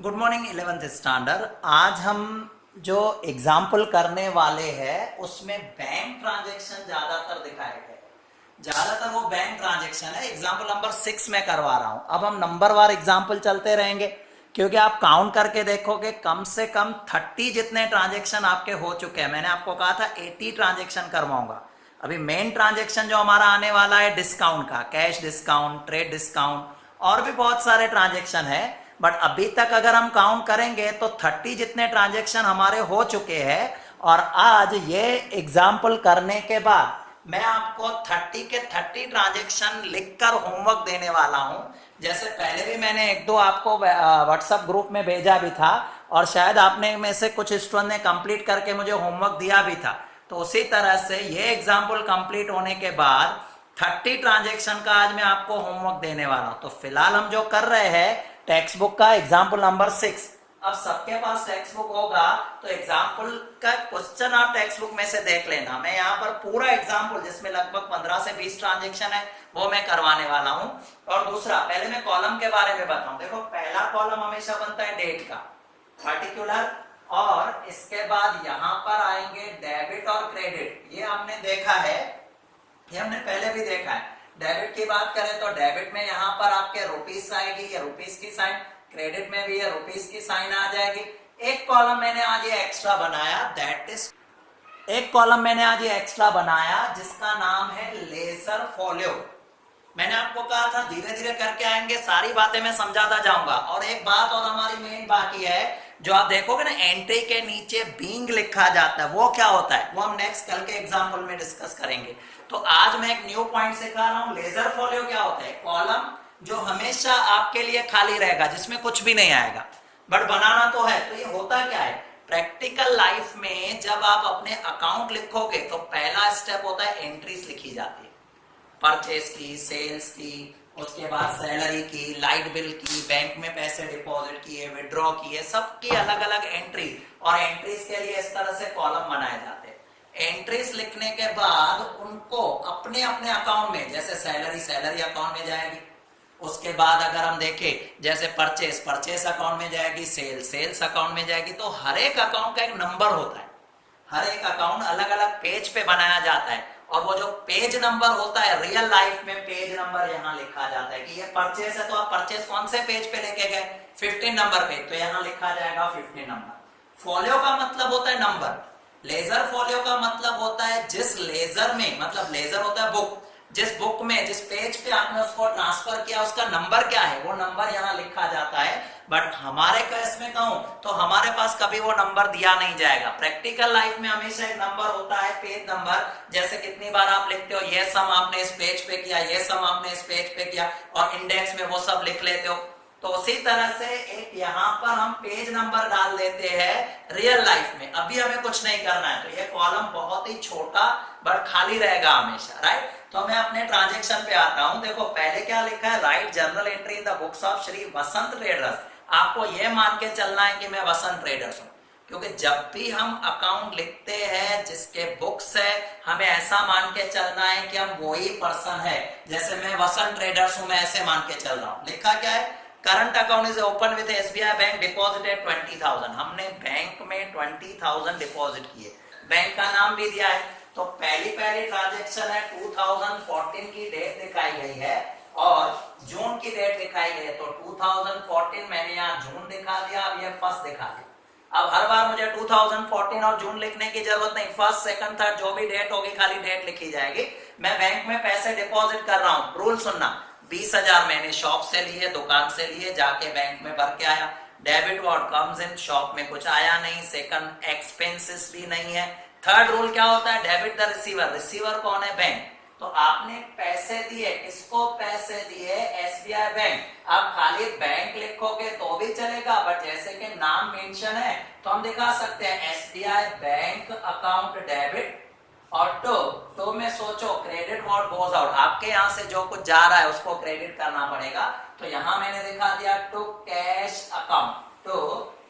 Good morning 11th standard. आज हम जो एग्जाम्पल करने वाले हैं उसमें बैंक ट्रांजैक्शन ज्यादातर दिखाए गए। ज्यादातर वो बैंक ट्रांजैक्शन है। एग्जाम्पल नंबर 6 में करवा रहा हूं। अब हम नंबर वार एग्जाम्पल चलते रहेंगे क्योंकि आप काउंट करके देखोगे कम से कम 30 जितने ट्रांजैक्शन आपके हो चुके हैं। मैंने आपको कहा था 80 ट्रांजैक्शन करवाऊंगा। अभी मेन ट्रांजैक्शन जो हमारा आने वाला है डिस्काउंट का, कैश डिस्काउंट, ट्रेड डिस्काउंट और भी बहुत सारे ट्रांजैक्शन है। बट अभी तक अगर हम काउंट करेंगे तो 30 जितने ट्रांजैक्शन हमारे हो चुके हैं। और आज ये एग्जाम्पल करने के बाद मैं आपको 30 के 30 ट्रांजैक्शन लिखकर होमवर्क देने वाला हूं। जैसे पहले भी मैंने एक दो आपको व्हाट्सएप ग्रुप में भेजा भी था और शायद आपने में से कुछ स्टूडेंट ने कंप्लीट करके मुझे होमवर्क दिया भी था। तो उसी तरह से ये एग्जाम्पल कंप्लीट होने के बाद 30 ट्रांजैक्शन का आज मैं आपको होमवर्क देने वाला हूं। तो फिलहाल हम जो कर रहे हैं टेक्स्ट बुक का एग्जाम्पल नंबर 6। अब सबके पास टेक्स्ट बुक होगा तो एग्जाम्पल का क्वेश्चन आप टेक्स्ट बुक में से देख लेना। मैं यहाँ पर पूरा एग्जाम्पल जिसमें लगभग 15 से 20 ट्रांजैक्शन है वो मैं करवाने वाला हूं। और दूसरा, पहले मैं कॉलम के बारे में बताऊं। देखो, पहला कॉलम हमेशा बनता है डेट का, पर्टिकुलर, और इसके बाद यहाँ पर आएंगे डेबिट और क्रेडिट। ये हमने देखा है, ये हमने पहले भी देखा है। डेबिट की बात करें तो डेबिट में यहाँ पर आपके रुपीस आएगी, ये रुपीस की साइन। क्रेडिट में भी ये रुपीस की साइन आ जाएगी। एक कॉलम मैंने आज ये एक्स्ट्रा बनाया, दैट इज एक कॉलम मैंने आज ये एक्स्ट्रा बनाया जिसका नाम है लेजर फॉलो। मैंने आपको कहा था धीरे धीरे करके आएंगे, सारी बातें मैं समझाता जाऊंगा। और एक बात और हमारी मेन बाकी है, जो आप देखोगे ना एंट्री के नीचे बीइंग लिखा जाता है, वो क्या होता है वो हम नेक्स्ट कल के एग्जाम्पल में डिस्कस करेंगे। तो आज मैं एक न्यू पॉइंट सिखा रहा हूं। लेजर फॉलो क्या होता है? कॉलम जो हमेशा आपके लिए खाली रहेगा, जिसमें कुछ भी नहीं आएगा, बट बनाना तो है। तो ये होता क्या है प्रैक्टिकल लाइफ में, जब आप अपने अकाउंट लिखोगे तो पहला स्टेप होता है एंट्रीज लिखी जाती है, परचेज की, सेल्स की, उसके बाद सैलरी की, लाइट बिल की, बैंक में पैसे डिपॉजिट किए, विड्रॉ किए, सबकी अलग अलग एंट्री। और एंट्रीज के लिए इस तरह से कॉलम बनाए जाते हैं। एंट्रीज लिखने के बाद उनको अपने अपने अकाउंट में, जैसे सैलरी अकाउंट में जाएगी। उसके बाद अगर हम देखें जैसे परचेस अकाउंट में जाएगी, सेल्स अकाउंट में जाएगी। तो हर एक अकाउंट का एक नंबर होता है। हर एक अकाउंट अलग अलग पेज पे बनाया जाता है। और वो जो पेज नंबर होता है, रियल लाइफ में पेज नंबर यहाँ लिखा जाता है कि ये परचेस है तो आप परचेस कौन से पेज पे लेके गए, 15 नंबर पे, तो यहाँ लिखा जाएगा 15 नंबर। फॉलो का मतलब होता है नंबर। लेजर फॉलो का मतलब होता है जिस लेजर में, मतलब लेजर होता है बुक, जिस बुक में, जिस पेज पे आपने उसको ट्रांसफर किया उसका नंबर क्या है, वो नंबर यहाँ लिखा जाता है। बट हमारे केस में कहूं तो हमारे पास कभी वो नंबर दिया नहीं जाएगा। प्रैक्टिकल लाइफ में हमेशा एक नंबर होता है, पेज नंबर। जैसे कितनी बार आप लिखते हो ये सम आपने इस पेज पे किया, ये सम आपने इस पेज पे किया, और इंडेक्स में वो सब लिख लेते हो। तो उसी तरह से एक यहाँ पर हम पेज नंबर डाल देते हैं रियल लाइफ में। अभी हमें कुछ नहीं करना है, तो ये कॉलम बहुत ही छोटा बट खाली रहेगा हमेशा, राइट। तो मैं अपने ट्रांजैक्शन पे आता हूं। देखो पहले क्या लिखा है, right journal entry in the books of Shri Vasant traders. आपको यह मान के चलना है कि मैं वसंत ट्रेडर्स हूं, क्योंकि जब भी हम अकाउंट लिखते हैं जिसके बुक्स है, हमें ऐसा मान के चलना है कि हम वही पर्सन है। जैसे मैं वसंत ट्रेडर्स हूं, मैं ऐसे मान के चल रहा हूं। लिखा क्या है, current account is open with SBI bank, deposited 20,000। हमने बैंक में 20,000 डिपॉजिट किए, बैंक का नाम भी दिया है। तो पहली ट्रांजैक्शन है 2014 की डेट दिखाई गई है और जून की डेट दिखाई गई है। तो 2014 मैंने यहाँ जून दिखा दिया, अब ये फर्स्ट दिखा दिया। अब हर बार मुझे 2014 और जून लिखने की जरूरत नहीं, फर्स्ट सेकंड थर्ड जो भी डेट होगी खाली डेट लिखी जाएगी। मैं बैंक में पैसे डिपॉजिट कर रहा हूँ, रूल सुनना, 20,000 मैंने शॉप से लिए, दुकान से लिए, जाके बैंक में भर के आया। Debit what comes in, shop में कुछ आया नहीं, सेकंड एक्सपेंसेस भी नहीं है। थर्ड रूल क्या होता है, डेबिट द रिसीवर। रिसीवर कौन है, बैंक। तो आपने पैसे दिए, किसको पैसे दिए, एसबीआई बैंक। आप खाली बैंक लिखोगे तो भी चलेगा, बट जैसे कि नाम मेंशन है तो हम दिखा सकते हैं एसबीआई बैंक अकाउंट डेबिट। और तो में सोचो क्रेडिट व्हाट गोज आउट, आपके यहां से जो कुछ जा रहा है उसको क्रेडिट करना पड़ेगा। तो यहां मैंने दिखा दिया टू कैश अकाउंट। तो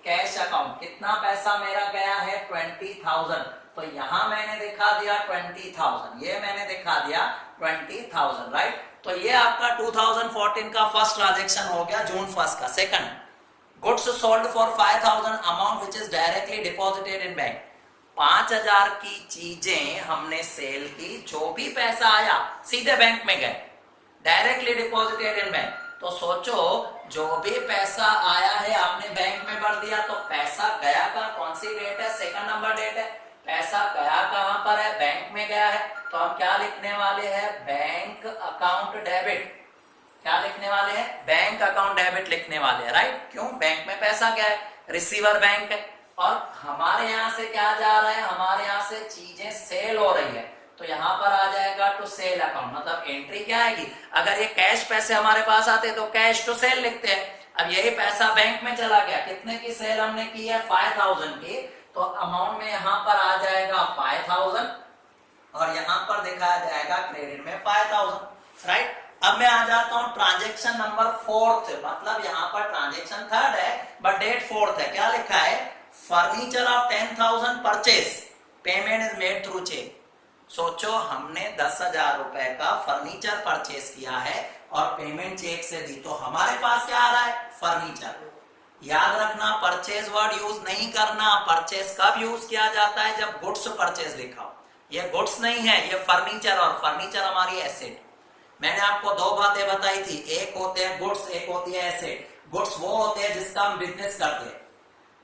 कैश अकाउंट कितना पैसा मेरा गया है, 20,000। तो यहां मैंने दिखा दिया 20,000, ये मैंने दिखा दिया 20,000, राइट। तो ये आपका 2014 का फर्स्ट ट्रांजैक्शन हो गया, जून 1 का। Second goods sold for 5000 amount which is directly deposited in bank. 5000 की चीजें हमने सेल की, जो भी पैसा आया सीधे बैंक में गए, डायरेक्टली डिपॉजिटेड इन बैंक। तो सोचो जो भी पैसा आया है आपने बैंक में भर दिया, तो पैसा गया का कौन सी डेट है, सेकंड नंबर डेट है। पैसा गया कहां पर है, बैंक में गया है, तो हम क्या लिखने वाले हैं, बैंक अकाउंट डेबिट। क्या लिखने वाले हैं, बैंक अकाउंट डेबिट लिखने वाले हैं, राइट। क्यों, बैंक में पैसा क्या है, रिसीवर बैंक है, और हमारे यहां से क्या जा रहा है, हमारे यहां से चीजें सेल हो रही है, तो यहां पर आ जाएगा टू सेल अकाउंट। मतलब एंट्री क्या आएगी, अगर ये कैश पैसे हमारे पास आते तो कैश टू सेल लिखते हैं। अब यही पैसा बैंक में चला गया, कितने की सेल हमने की है, 5000 की, तो अमाउंट में यहां पर आ जाएगा 5000 और यहां पर दिखाया जाएगा क्रेडिट में 5000, राइट। अब मैं आ जाता हूं ट्रांजेक्शन नंबर 4, मतलब यहां पर ट्रांजेक्शन 3rd है बट डेट 4th है। क्या लिखा है, furniture of 10,000 purchase, payment is made through cheque. सोचो हमने 10,000 रुपए का फर्नीचर परचेज किया है और पेमेंट चेक से दी, तो हमारे पास क्या आ रहा है, फर्नीचर। याद रखना परचेज वर्ड यूज नहीं करना, परचेज कब यूज किया जाता है, जब गुड्स परचेज लिखा हो। ये गुड्स नहीं है, ये फर्नीचर, और फर्नीचर हमारी एसेट। मैंने आपको 2 बातें बताई थी, एक होते हैं गुड्स, एक होती है एसेट। गुड्स वो होते हैं जिसका हम बिजनेस करते हैं,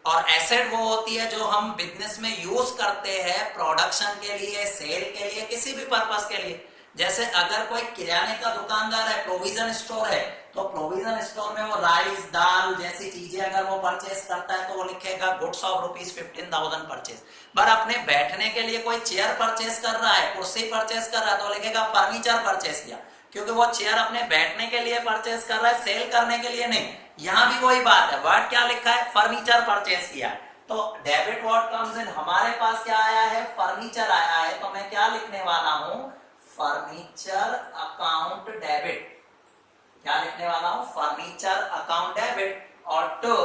और एसेट वो होती है जो हम बिजनेस में यूज करते हैं प्रोडक्शन के लिए, सेल के लिए, किसी भी पर्पस के लिए। जैसे अगर कोई किराने का दुकानदार है, प्रोविजन स्टोर है, तो प्रोविजन स्टोर में वो राइस, दाल जैसी चीजें अगर वो परचेस करता है तो वो लिखेगा गुड्स ऑफ ₹15,000 परचेस। पर अपने बैठने के लिए कोई चेयर परचेस कर रहा है, कुर्सी परचेस कर रहा है, तो लिखेगा फर्नीचर परचेस किया, क्योंकि वो चेयर अपने बैठने के लिए परचेस कर रहा है, सेल करने के लिए नहीं। यहां भी वही बात है, वर्ड क्या लिखा है, फर्नीचर परचेस किया है। तो डेबिट वर्ड कम्स इन, हमारे पास क्या आया है, फर्नीचर आया है, तो मैं क्या लिखने वाला हूं, फर्नीचर अकाउंट डेबिट। क्या लिखने वाला हूं, फर्नीचर अकाउंट डेबिट। और टू,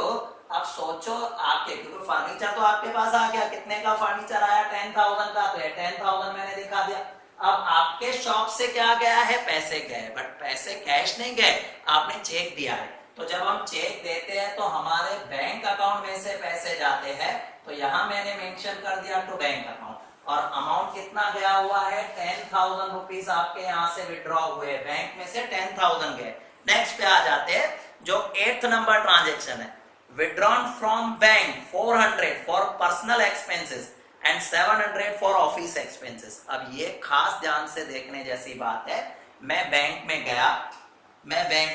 अब सोचो आपके, क्योंकि फर्नीचर तो आपके पास आ गया, कितने का फर्नीचर आया, 10,000 का, तो 10,000 मैंने दिखा दिया। अब आपके शॉप से क्या गया है, पैसे गए, बट पैसे कैश नहीं गए, आपने चेक दिया है। तो जब हम चेक देते हैं तो हमारे बैंक अकाउंट में से पैसे जाते हैं, तो यहां मैंने मेंशन कर दिया टू बैंक अकाउंट, और अमाउंट कितना गया हुआ है, 10,000 रुपीज आपके यहां से विड्रॉ हुए, बैंक में से 10,000 गए। नेक्स्ट पे आ जाते हैं, जो 8th नंबर ट्रांजेक्शन है, withdrawn from bank 400 for personal expenses and 700 for office expenses. अब ये खास ध्यान से देखने जैसी बात है। मैं बैंक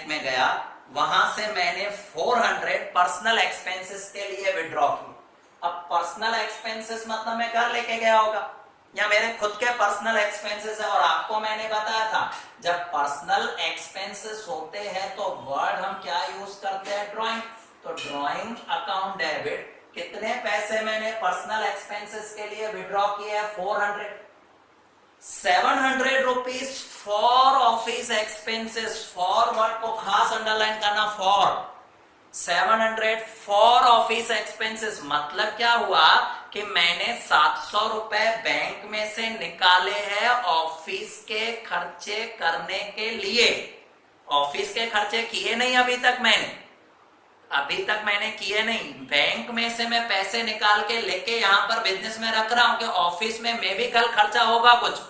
में गया, वहां से मैंने 400 पर्सनल एक्सपेंसेस के लिए विड्रॉ की। अब पर्सनल एक्सपेंसेस मतलब मैं घर लेके गया होगा, या मेरे खुद के पर्सनल एक्सपेंसेस है। और आपको मैंने बताया था, जब पर्सनल एक्सपेंसेस होते हैं तो वर्ड हम क्या यूज करते हैं, ड्रॉइंग। तो ड्रॉइंग अकाउंट डेबिट, कितने पैसे मैंने पर्सनल एक्सपेंसेस के लिए विड्रॉ किए, 400। 700 rupees for office expenses, for word को खास अंडरलाइन करना, फॉर 700 फॉर ऑफिस एक्सपेंसेस। मतलब क्या हुआ कि मैंने 700 रुपए बैंक में से निकाले हैं ऑफिस के खर्चे करने के लिए। ऑफिस के खर्चे किए नहीं अभी तक मैंने किए नहीं। बैंक में से मैं पैसे निकाल के लेके यहां पर बिजनेस में रख रहा हूं कि ऑफिस में मे भी कल खर्चा होगा, कुछ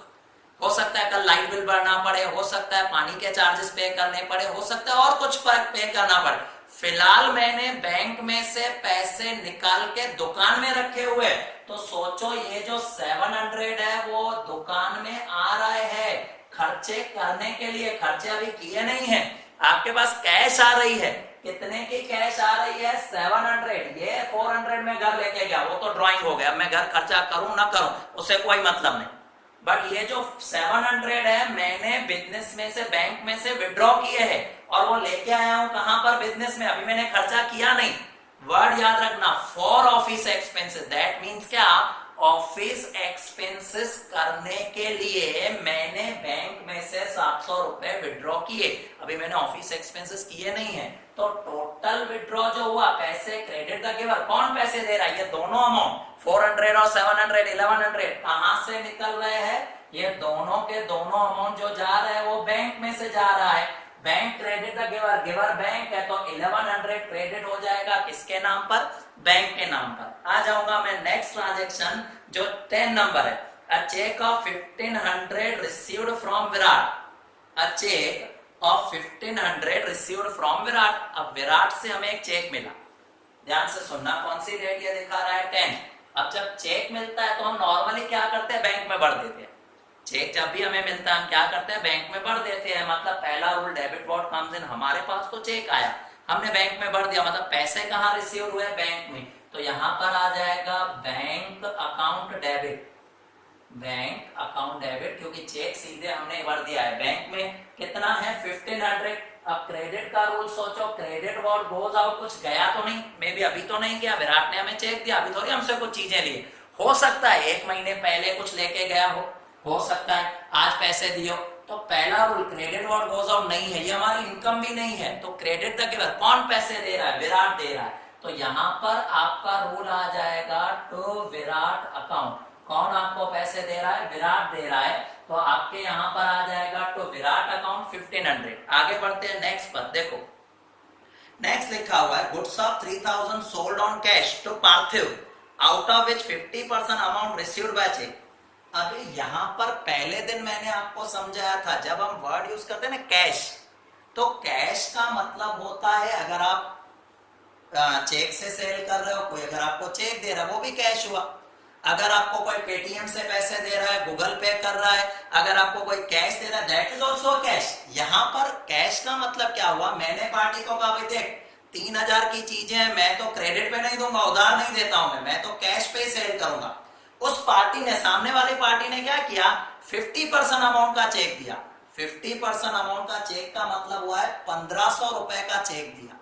हो सकता है कल लाइट बिल भरना पड़े, हो सकता है पानी के चार्जेस पे करने पड़े, हो सकता है और कुछ पे करना पड़े। फिलहाल मैंने बैंक में से पैसे निकाल के दुकान में रखे हुए, तो सोचो ये जो 700 है वो दुकान में आ रहे हैं खर्चे करने के लिए। खर्चे अभी किए नहीं है, आपके पास कैश आ रही है। कितने की कैश आ रही है, 700। ये 400 में घर लेके गया, वो तो ड्राइंग हो गया, मैं घर खर्चा करूं ना करूं उससे कोई मतलब नहीं। बट ये जो 700 है मैंने बिजनेस में से, बैंक में से विड्रॉ किए हैं, और वो लेके आया हूं कहां पर, बिजनेस में। अभी मैंने खर्चा किया नहीं। वर्ड याद रखना, for office expenses, that means क्या, ऑफिस एक्सपेंसेस करने के लिए मैंने बैंक में से 700 रुपए विड्रॉ किए। अभी मैंने ऑफिस एक्सपेंसेस किए नहीं है, तो टोटल विड्रॉ जो हुआ, पैसे क्रेडिट का गिवर, कौन पैसे दे रहा है, ये दोनों अमाउंट 400 और 700 1100 कहां से निकल रहे हैं, ये दोनों के दोनों अमाउंट जो जा रहे हैं वो बैंक में से जा रहा है। Bank credit the giver, giver bank है तो 1100 क्रेडिट हो जाएगा किसके नाम पर, बैंक के नाम पर। आ जाऊंगा मैं नेक्स्ट ट्रांजेक्शन जो 10 नंबर है, a cheque of 1500 received from Virat, a cheque of 1500 received from Virat. अब विराट से हमें एक चेक मिला, ध्यान से सुनना, कौन सी डेट ये दिखा रहा है 10। अब जब चेक मिलता है तो हम नॉर्मली क्या करते हैं, बैंक में भर देते हैं। चेक जब भी हमें मिलता है हम क्या करते हैं, बैंक में भर देते हैं। मतलब पहला rule debit what comes in, हमारे पास तो चेक आया, हमने बैंक में भर दिया, मतलब पैसे कहाँ रिसीव हुए, बैंक में। तो यहाँ पर आ जाएगा bank account debit, bank account debit, क्योंकि चेक सीधे हमने भर दिया है बैंक में। कितना है 1500। अब क्रेडिट का रूल सोचो, क्रेडिट व्हाट गोज आउट, कुछ गया तो नहीं, मे बी अभी तो नहीं गया, विराट ने हमें चेक दिया, अभी थोड़ी हमसे कुछ चीजें लिए। हो सकता है 1 महीने पहले कुछ लेके गया हो सकता है आज पैसे दियो। तो पहला rule credit what goes out नहीं है, ये हमारी इनकम भी नहीं है, तो क्रेडिट द गिवर, कौन पैसे दे रहा है, विराट दे रहा है। तो यहाँ पर आपका रूल आ जाएगा टू विराट अकाउंट, कौन आपको पैसे दे रहा है, विराट दे रहा है, तो आपके यहाँ पर आ जाएगा टू विराट अकाउंट 1500। आगे बढ़ते हैं नेक्स्ट पर, देखो नेक्स्ट लिखा हुआ है goods of 3000 sold on cash to Parthiv out of which 50% amount received by cheque. अभी यहां पर पहले दिन मैंने आपको समझाया था, जब हम वर्ड यूज करते हैं ना कैश, तो कैश का मतलब होता है अगर आप चेक से सेल कर रहे हो, कोई अगर आपको चेक दे रहा है वो भी कैश हुआ। अगर आपको कोई पेटीएम से पैसे दे रहा है, गूगल पे कर रहा है, अगर आपको कोई कैश दे रहा है, दैट इज ऑल्सो कैश। यहां पर कैश का मतलब क्या हुआ, मैंने पार्टी को कहा भाई देख 3000 की चीजें मैं तो क्रेडिट पे नहीं दूंगा, उधार नहीं देता हूं मैं तो कैश पे ही सेल करूंगा। उस पार्टी ने, सामने वाली पार्टी ने क्या किया, 50% अमाउंट का चेक दिया। 50% अमाउंट का चेक का मतलब हुआ है 1500 रुपए का चेक दिया,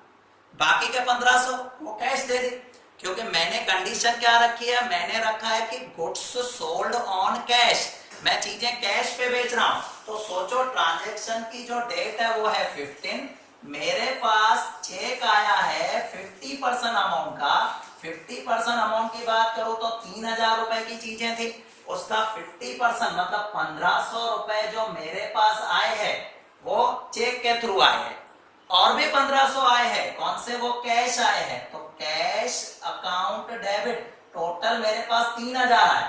बाकी के 1500 वो कैश दे दी। क्योंकि मैंने कंडीशन क्या रखी है, मैंने रखा है कि गुड्स सोल्ड ऑन कैश, मैं चीजें कैश पे बेच रहा हूं। तो सोचो ट्रांजैक्शन की जो डेट है वो है 15, मेरे पास चेक आया है 50% अमाउंट का। 50% अमाउंट की बात करूं तो 3000 रुपए की चीजें थी, उसका 50% मतलब 1500 रुपए जो मेरे पास आए हैं वो चेक के थ्रू आए हैं, और भी 1500 आए हैं, कौन से, वो कैश आए हैं। तो कैश अकाउंट डेबिट, टोटल मेरे पास 3000 आए,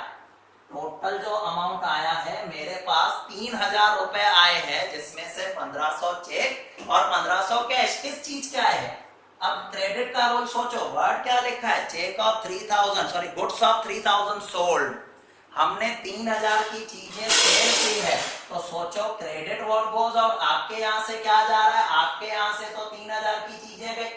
टोटल जो अमाउंट आया है मेरे पास 3000 रुपए आए हैं, जिसमें से 1500 चेक और 1500 कैश। किस चीज के आए हैं, अब क्रेडिट का रूल सोचो, वर्ड क्या लिखा है, cheque of 3000 sorry goods of 3000 sold, हमने 3000 की चीजें सेल की है। तो सोचो क्रेडिट व्हाट गोज आउट, आपके यहां से क्या जा रहा है, आपके यहां से तो 3000 की चीजें गई,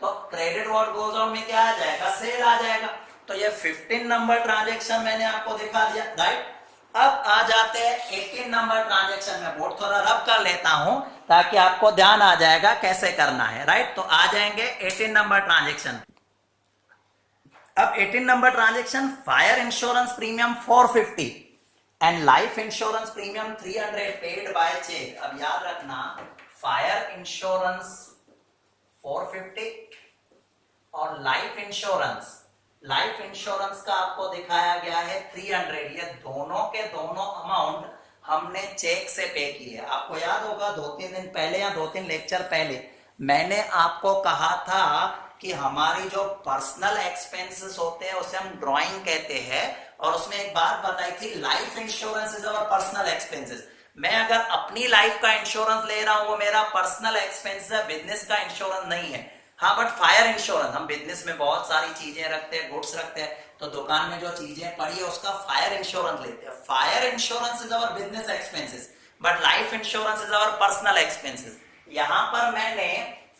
तो क्रेडिट व्हाट गोज आउट में क्या आ जाएगा, सेल आ जाएगा। तो ये 15 नंबर ट्रांजैक्शन मैंने आपको दिखा दिया, राइट। अब आ जाते हैं 18 नंबर ट्रांजैक्शन में, बोर्ड थोड़ा रब कर लेता हूं ताकि आपको ध्यान आ जाएगा कैसे करना है, राइट। तो आ जाएंगे 18 नंबर ट्रांजैक्शन। अब 18 number transaction, fire insurance premium 450 and life insurance premium 300 paid by cheque. अब याद रखना, फायर इंश्योरेंस 450 और लाइफ इंश्योरेंस का आपको दिखाया गया है 300। ये दोनों के दोनों अमाउंट हमने चेक से पे किए। आपको याद होगा 2-3 दिन पहले या 2-3 लेक्चर पहले मैंने आपको कहा था कि हमारी जो पर्सनल एक्सपेंसेस होते हैं उसे हम ड्राइंग कहते हैं, और उसमें एक बात बताई थी, life insurance is our personal expenses. मैं अगर अपनी लाइफ का इंश्योरेंस ले रहा हूं वो मेरा पर्सनल एक्सपेंस है, बिजनेस का इंश्योरेंस नहीं है। हाँ बट फायर इंश्योरेंस, हम बिजनेस में बहुत सारी चीजें रखते हैं, गुड्स रखते हैं, तो दुकान में जो चीजें पड़ी है उसका फायर इंश्योरेंस लेते हैं। Fire insurance is our business expenses, but life insurance is our personal expenses. यहां पर मैंने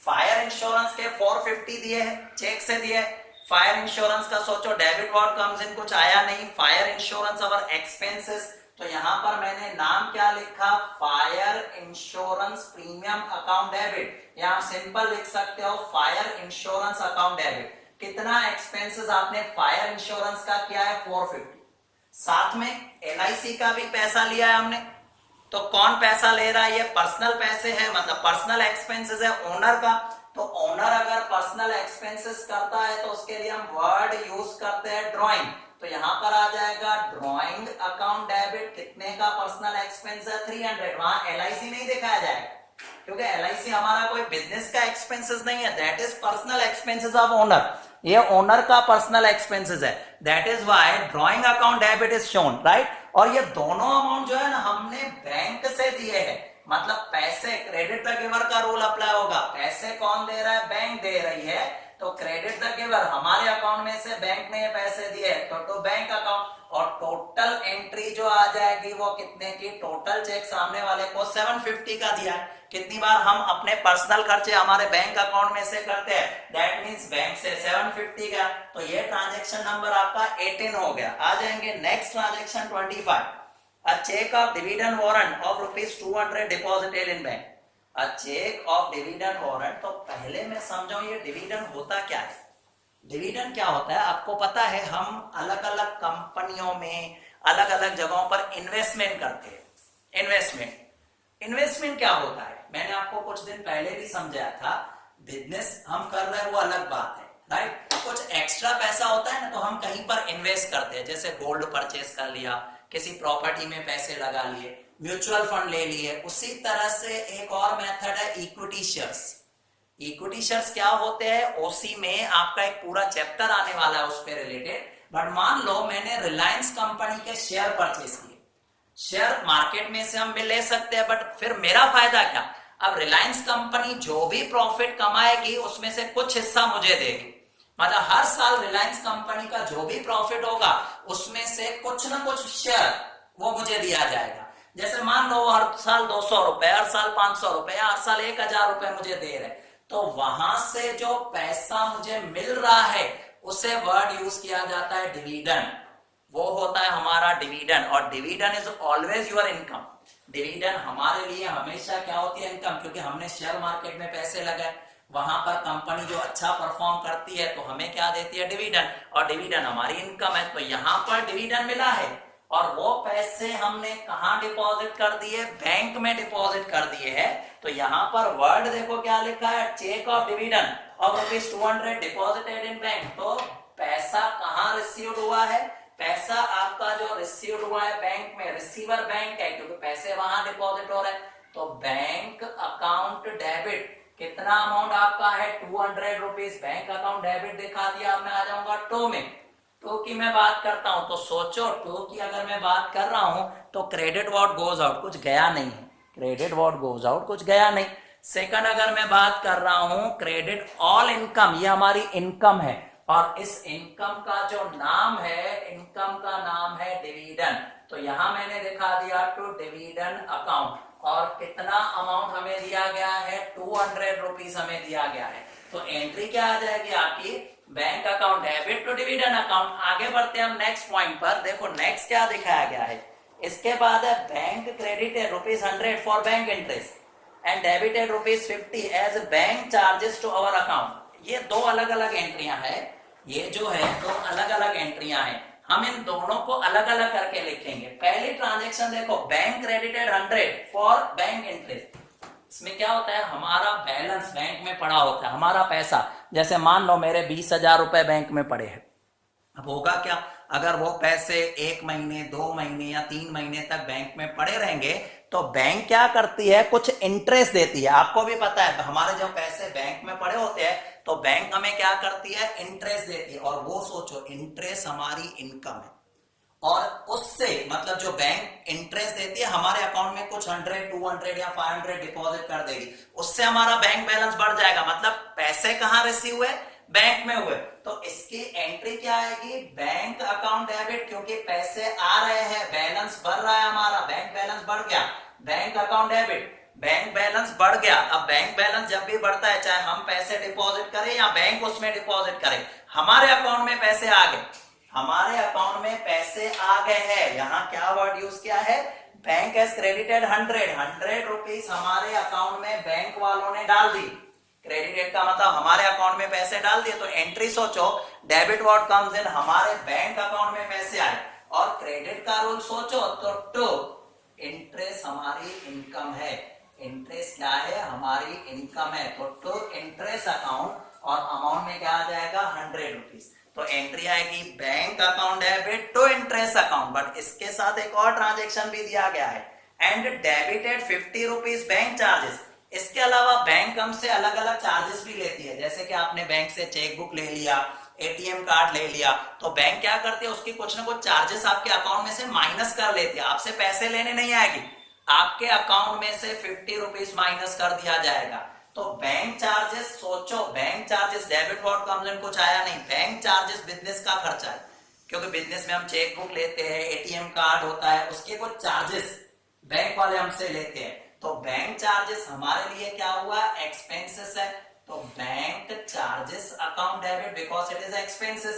फायर इंश्योरेंस के 450 दिए हैं, चेक से दिए। फायर इंश्योरेंस का सोचो डेबिट व्हाट कम्स इन, कुछ आया नहीं, फायर इंश्योरेंस अवर एक्सपेंसेस। तो यहां पर मैंने नाम क्या लिखा, fire insurance premium account debit, या आप सिंपल लिख सकते हो फायर इंश्योरेंस अकाउंट डेबिट। कितना एक्सपेंसेस आपने फायर इंश्योरेंस का किया है, 450। साथ में LIC का भी पैसा लिया है हमने। तो कौन पैसा ले रहा है, ये पर्सनल पैसे है, मतलब पर्सनल एक्सपेंसेस है ओनर का। तो ओनर अगर पर्सनल एक्सपेंसेस करता है तो उसके लिए हम वर्ड यूज करते हैं ड्राइंग। तो यहां पर आ जाएगा ड्राइंग अकाउंट डेबिट, कितने का पर्सनल एक्सपेंस है, 300। वहां LIC नहीं दिखाया जाएगा, क्योंकि LIC हमारा कोई बिजनेस का एक्सपेंसेस नहीं है, that is personal expenses of owner, ये ओनर का पर्सनल एक्सपेंसेस है, that is why drawing account debit is shown, right. और ये दोनों अमाउंट जो है ना हमने बैंक से दिए हैं, मतलब पैसे, क्रेडिट द गिवर का रूल अप्लाई होगा, पैसे कौन दे रहा है, बैंक दे रही है, तो क्रेडिट द गिवर हमारे अकाउंट में से बैंक ने पैसे दिए तो बैंक अकाउंट, और टोटल एंट्री जो आ जाएगी वो कितने की, टोटल चेक सामने वाले को 750 का दिया है। कितनी बार हम अपने पर्सनल खर्चे हमारे बैंक अकाउंट में से करते हैं, दैट मींस बैंक से 750 का, तो ये ट्रांजैक्शन नंबर आपका 18 हो गया। आ जाएंगे next transaction 25, a check of dividend warrant of ₹200 deposited in bank, a check of dividend warrant। तो पहले मैं समझाऊं ये डिविडेंड होता क्या है। डिविडेंड क्या होता है आपको पता है, हम अलग अलग कंपनियों में अलग अलग जगहों पर इन्वेस्टमेंट करते हैं। इन्वेस्टमेंट क्या होता है, मैंने आपको कुछ दिन पहले भी समझाया था, बिजनेस हम कर रहे हैं वो अलग बात है, राइट। कुछ एक्स्ट्रा पैसा होता है ना, तो हम कहीं पर इन्वेस्ट करते हैं, जैसे गोल्ड परचेस कर लिया, किसी प्रॉपर्टी में पैसे लगा लिए, म्यूचुअल फंड ले लिए। उसी तरह से एक और मेथड है इक्विटी शेयर्स। इक्विटी शेयर्स क्या होते हैं, ओसी में आपका एक पूरा चैप्टर आने वाला है उस पर रिलेटेड। बट मान लो मैंने रिलायंस कंपनी के शेयर परचेस किए, शेयर मार्केट में से हम भी ले सकते हैं, बट फिर मेरा फायदा क्या, अब रिलायंस कंपनी जो भी प्रॉफिट कमाएगी उसमें से कुछ हिस्सा मुझे देगी, मतलब हर साल रिलायंस कंपनी का जो भी प्रॉफिट होगा उसमें से कुछ ना कुछ शेयर वो मुझे दिया जाएगा। जैसे मान लो हर साल 200 रुपए, हर साल 500 रुपए, हर साल 1000 रुपए मुझे दे रहे, तो वहां से जो पैसा मुझे मिल रहा है उसे वर्ड यूज किया जाता है डिविडेंड, वो होता है हमारा डिविडेंड। और dividend is always your income. Dividend हमारे लिए हमेशा क्या होती है, इनकम, क्योंकि हमने शेयर मार्केट में पैसे लगाए, वहां पर कंपनी जो अच्छा परफॉर्म करती है तो हमें क्या देती है, डिविडेंड, और डिविडेंड हमारी इनकम है। तो यहाँ पर डिविडेंड मिला है और वो पैसे हमने कहाँ डिपॉजिट कर दिए, बैंक में डिपॉजिट कर दिए हैं। तो यहाँ पर वर्ड देखो क्या लिखा है, cheque of dividend of ₹200 deposited in bank. तो पैसा कहाँ रिसीव्ड हुआ है, पैसा आपका जो रिसीव्ड हुआ है बैंक में, रिसीवर बैंक है क्योंकि पैसे वहां डिपॉजिट हो रहे हैं, तो बैंक अकाउंट डेबिट, कितना अमाउंट आपका है, 200 रुपीज, बैंक अकाउंट डेबिट दिखा दिया। अब मैं आ जाऊंगा टू में, टू की मैं बात करता हूं, तो सोचो टू की अगर मैं बात कर रहा हूं तो क्रेडिट व्हाट गोज आउट, कुछ गया नहीं है, क्रेडिट व्हाट गोज आउट कुछ गया नहीं। सेकंड अगर मैं बात कर रहा हूं क्रेडिट ऑल इनकम, ये हमारी इनकम है, और इस इनकम का जो नाम है, इनकम का नाम है डिविडेंड। तो यहां मैंने दिखा दिया टू डिविडेंड अकाउंट, और कितना अमाउंट हमें दिया गया है, 200 रुपीज हमें दिया गया है। तो एंट्री क्या आ जाएगी आपकी, bank account debit to dividend account. आगे बढ़ते हैं हम नेक्स्ट पॉइंट पर, देखो नेक्स्ट क्या दिखाया गया है, इसके बाद है bank credited ₹100 for bank interest and debited ₹50 as bank charges to our account. ये दो अलग अलग एंट्रियां हैं, ये जो है दो अलग अलग एंट्रियां हैं, हम इन दोनों को अलग अलग करके लिखेंगे। पहली ट्रांजैक्शन देखो, bank credited 100 for bank interest. इसमें क्या होता है, हमारा बैलेंस बैंक में पड़ा होता है, हमारा पैसा, जैसे मान लो मेरे 20,000 रुपए बैंक में पड़े हैं। अब होगा क्या, अगर वो पैसे 1 महीने 2 महीने या 3 महीने तक बैंक में पड़े रहेंगे तो बैंक क्या करती है, कुछ इंटरेस्ट देती है। आपको भी पता है हमारे जब पैसे बैंक में पड़े होते हैं तो बैंक हमें क्या करती है, इंटरेस्ट देती है। और वो सोचो इंटरेस्ट हमारी इनकम है, और उससे मतलब जो बैंक इंटरेस्ट देती है हमारे अकाउंट में कुछ 100, 200 या 500 डिपॉजिट कर देगी, उससे हमारा बैंक बैलेंस बढ़ जाएगा। मतलब पैसे कहां रिसीव हुए, बैंक में हुए, तो इसकी एंट्री क्या आएगी, बैंक अकाउंट डेबिट, क्योंकि पैसे आ रहे हैं, बैलेंस बढ़ रहा है हमारा, बैंक बैलेंस बढ़ गया, bank account debit, bank balance बढ़ गया। अब बैंक बैलेंस जब भी बढ़ता है, चाहे हम पैसे डिपॉजिट करें या बैंक उसमें डिपॉजिट करे, हमारे अकाउंट में पैसे आ गए, हमारे अकाउंट में पैसे आ गए हैं। यहाँ क्या वर्ड यूज किया है, बैंक हैज क्रेडिटेड 100 रुपीज हमारे अकाउंट में बैंक वालों ने डाल दी। क्रेडिटेड का मतलब हमारे अकाउंट में पैसे डाल दिए, तो एंट्री सोचो, डेबिट व्हाट कम्स इन, हमारे बैंक अकाउंट में पैसे आए, और क्रेडिट का रूल सोचो तो टू, इंटरेस्ट हमारी इनकम है, इंटरेस्ट क्या है, हमारी इनकम है, तो टू इंटरेस्ट अकाउंट, और अमाउंट में क्या आ जाएगा 100 रुपीज। तो एंट्री आएगी bank account debit to interest account. But इसके साथ एक और ट्रांजेक्शन भी दिया गया है, and debited 50 rupees bank charges इसके अलावा बैंक हमसे अलग अलग चार्जेस भी लेती है, जैसे कि आपने बैंक से चेक बुक ले लिया, एटीएम कार्ड ले लिया, तो बैंक क्या करती है, उसकी कुछ ना कुछ चार्जेस आपके अकाउंट में से माइनस कर लेती है। आपसे पैसे लेने नहीं आएगी, आपके अकाउंट में से 50 रुपीज माइनस कर दिया जाएगा। तो बैंक चार्जेस, सोचो bank charges, debit what comes in कुछ आया नहीं, बैंक चार्जेस बिजनेस का खर्चा है, क्योंकि बिजनेस में हम चेक बुक लेते हैं, एटीएम कार्ड होता है, उसके कुछ चार्जेस बैंक वाले हमसे लेते हैं। तो बैंक चार्जेस हमारे लिए क्या हुआ, एक्सपेंसेस है। तो bank charges account debit because it is expenses,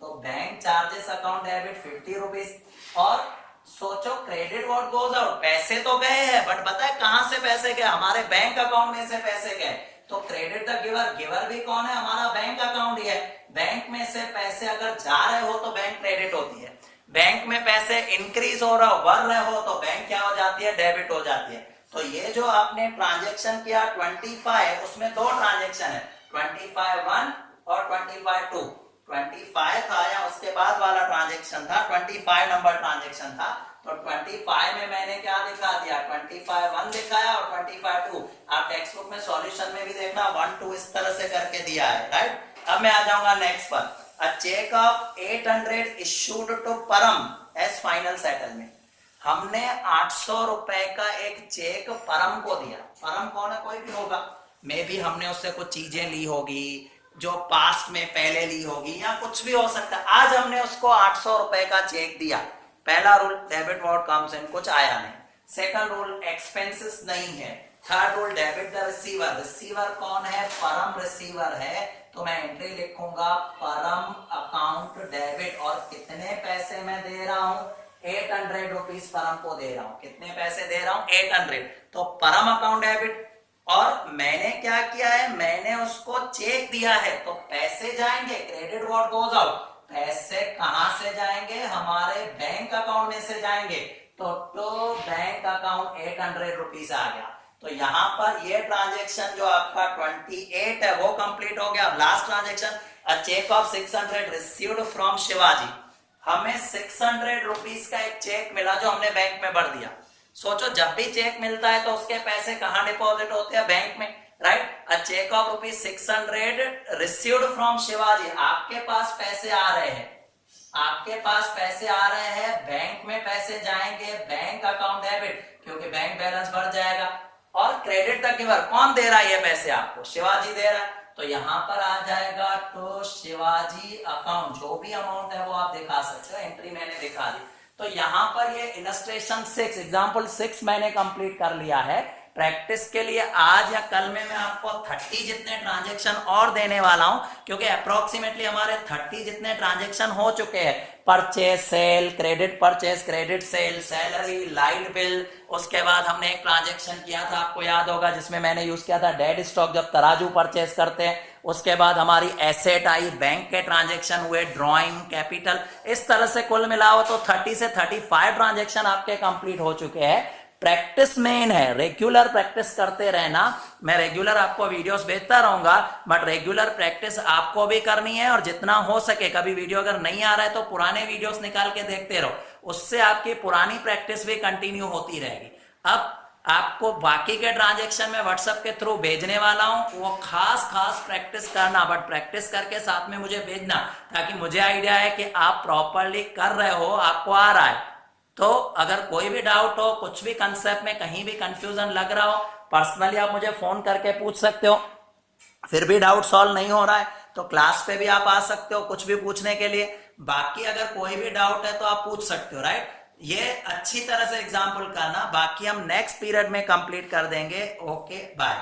तो bank charges account debit 50 rupees. और सोचो क्रेडिट व्हाट गोज आउट, पैसे तो गए हैं बट पता है कहां से पैसे गए, हमारे बैंक अकाउंट में से पैसे गए। तो क्रेडिट द गिवर, गिवर भी कौन है, हमारा बैंक अकाउंट ही है। बैंक में से पैसे अगर जा रहे हो तो बैंक क्रेडिट होती है, बैंक में पैसे इंक्रीज हो रहा हो, बढ़ रहे हो, तो बैंक क्या हो जाती है, डेबिट हो जाती है। तो ये जो आपने ट्रांजेक्शन किया 25, उसमें दो ट्रांजेक्शन है, 25(1) और 25(2). 25 था या उसके बाद वाला ट्रांजेक्शन था, 25 नंबर ट्रांजेक्शन था। तो 25 में मैंने क्या दिखा दिया, 25(1) दिखाया और 25(2). आप टेक्स्ट बुक में सॉल्यूशन में भी देखना 1 2 इस तरह से करके दिया है, राइट। अब मैं आ जाऊंगा नेक्स्ट पर। A check of 800 issued to परम as final settlement। हमने 800 रुपए का एक चेक परम को दिया। परम कौन है, कोई भी होगा, मे भी हमने उससे कुछ चीजें ली होगी जो पास्ट में पहले ली होगी, या कुछ भी हो सकता है। आज हमने उसको 800 रुपए का चेक दिया। पहला rule debit what comes in, कुछ आया नहीं। सेकंड रूल एक्सपेंसेस नहीं है। Third rule debit the receiver, receiver कौन है, परम रिसीवर है। तो मैं एंट्री लिखूंगा परम अकाउंट डेबिट, और कितने पैसे मैं दे रहा हूं, 800 रुपीज परम को दे रहा हूं। कितने पैसे दे रहा हूं, 800। तो परम अकाउंट डेबिट, और मैंने क्या किया है, मैंने उसको चेक दिया है, तो पैसे जाएंगे, क्रेडिट व्हाट गोज आउट, पैसे कहां से जाएंगे, हमारे बैंक अकाउंट में से जाएंगे। तो बैंक अकाउंट 800 रुपीज आ गया। तो यहां पर ये ट्रांजेक्शन जो आपका 28 है वो कंप्लीट हो गया। Last transaction, a cheque of 600 received from Shivaji. हमें 600 रुपीज का एक चेक मिला जो हमने बैंक में भर दिया। सोचो जब भी चेक मिलता है तो उसके पैसे कहां डिपॉजिट होते हैं, बैंक में, right. A cheque of ₹600 received from Shivaji, आपके पास पैसे आ रहे हैं, आपके पास पैसे आ रहे हैं, बैंक में पैसे जाएंगे, बैंक अकाउंट डेबिट, क्योंकि बैंक बैलेंस बढ़ जाएगा। और क्रेडिट द गिवर, कौन दे रहा है ये पैसे आपको, शिवाजी दे रहा है। तो यहां पर आ जाएगा तो शिवाजी अकाउंट, जो भी अमाउंट है वो आप दिखा सकते हो, एंट्री मैंने दिखा दी। तो यहां पर ये इलस्ट्रेशन 6, एग्जांपल 6 मैंने कंप्लीट कर लिया है। प्रैक्टिस के लिए आज या कल में मैं आपको 30 जितने ट्रांजेक्शन और देने वाला हूं, क्योंकि अप्रोक्सीमेटली हमारे 30 जितने ट्रांजेक्शन हो चुके हैं। Purchase sale, credit purchase, credit sale, salary, light bill. उसके बाद हमने एक ट्रांजेक्शन किया था, आपको याद होगा, जिसमें मैंने यूज किया था डेड स्टॉक, जब तराजू परचेज करते हैं। उसके बाद हमारी एसेट आई, बैंक के ट्रांजेक्शन हुए, ड्रॉइंग, कैपिटल। इस तरह से कुल मिलाओ तो 30 से 35 ट्रांजेक्शन आपके कंप्लीट हो चुके हैं। प्रैक्टिस मेन है, रेगुलर प्रैक्टिस करते रहना। मैं रेगुलर आपको वीडियोस भेजता रहूंगा, बट रेगुलर प्रैक्टिस आपको भी करनी है। और जितना हो सके, कभी वीडियो अगर नहीं आ रहा है तो पुराने वीडियोस निकाल के देखते रहो, उससे आपकी पुरानी प्रैक्टिस भी कंटिन्यू होती रहेगी। अब आपको बाकी के ट्रांजेक्शन में व्हाट्सएप के थ्रू भेजने वाला हूं, वो खास प्रैक्टिस करना, बट प्रैक्टिस करके साथ में मुझे भेजना, ताकि मुझे आइडिया है कि आप प्रॉपरली कर रहे हो, आपको आ रहा है। तो अगर कोई भी डाउट हो, कुछ भी कंसेप्ट में कहीं भी कंफ्यूजन लग रहा हो, पर्सनली आप मुझे फोन करके पूछ सकते हो। फिर भी डाउट सॉल्व नहीं हो रहा है तो क्लास पे भी आप आ सकते हो कुछ भी पूछने के लिए। बाकी अगर कोई भी डाउट है तो आप पूछ सकते हो, राइट। ये अच्छी तरह से एग्जाम्पल करना, बाकी हम नेक्स्ट पीरियड में कंप्लीट कर देंगे। Okay, bye.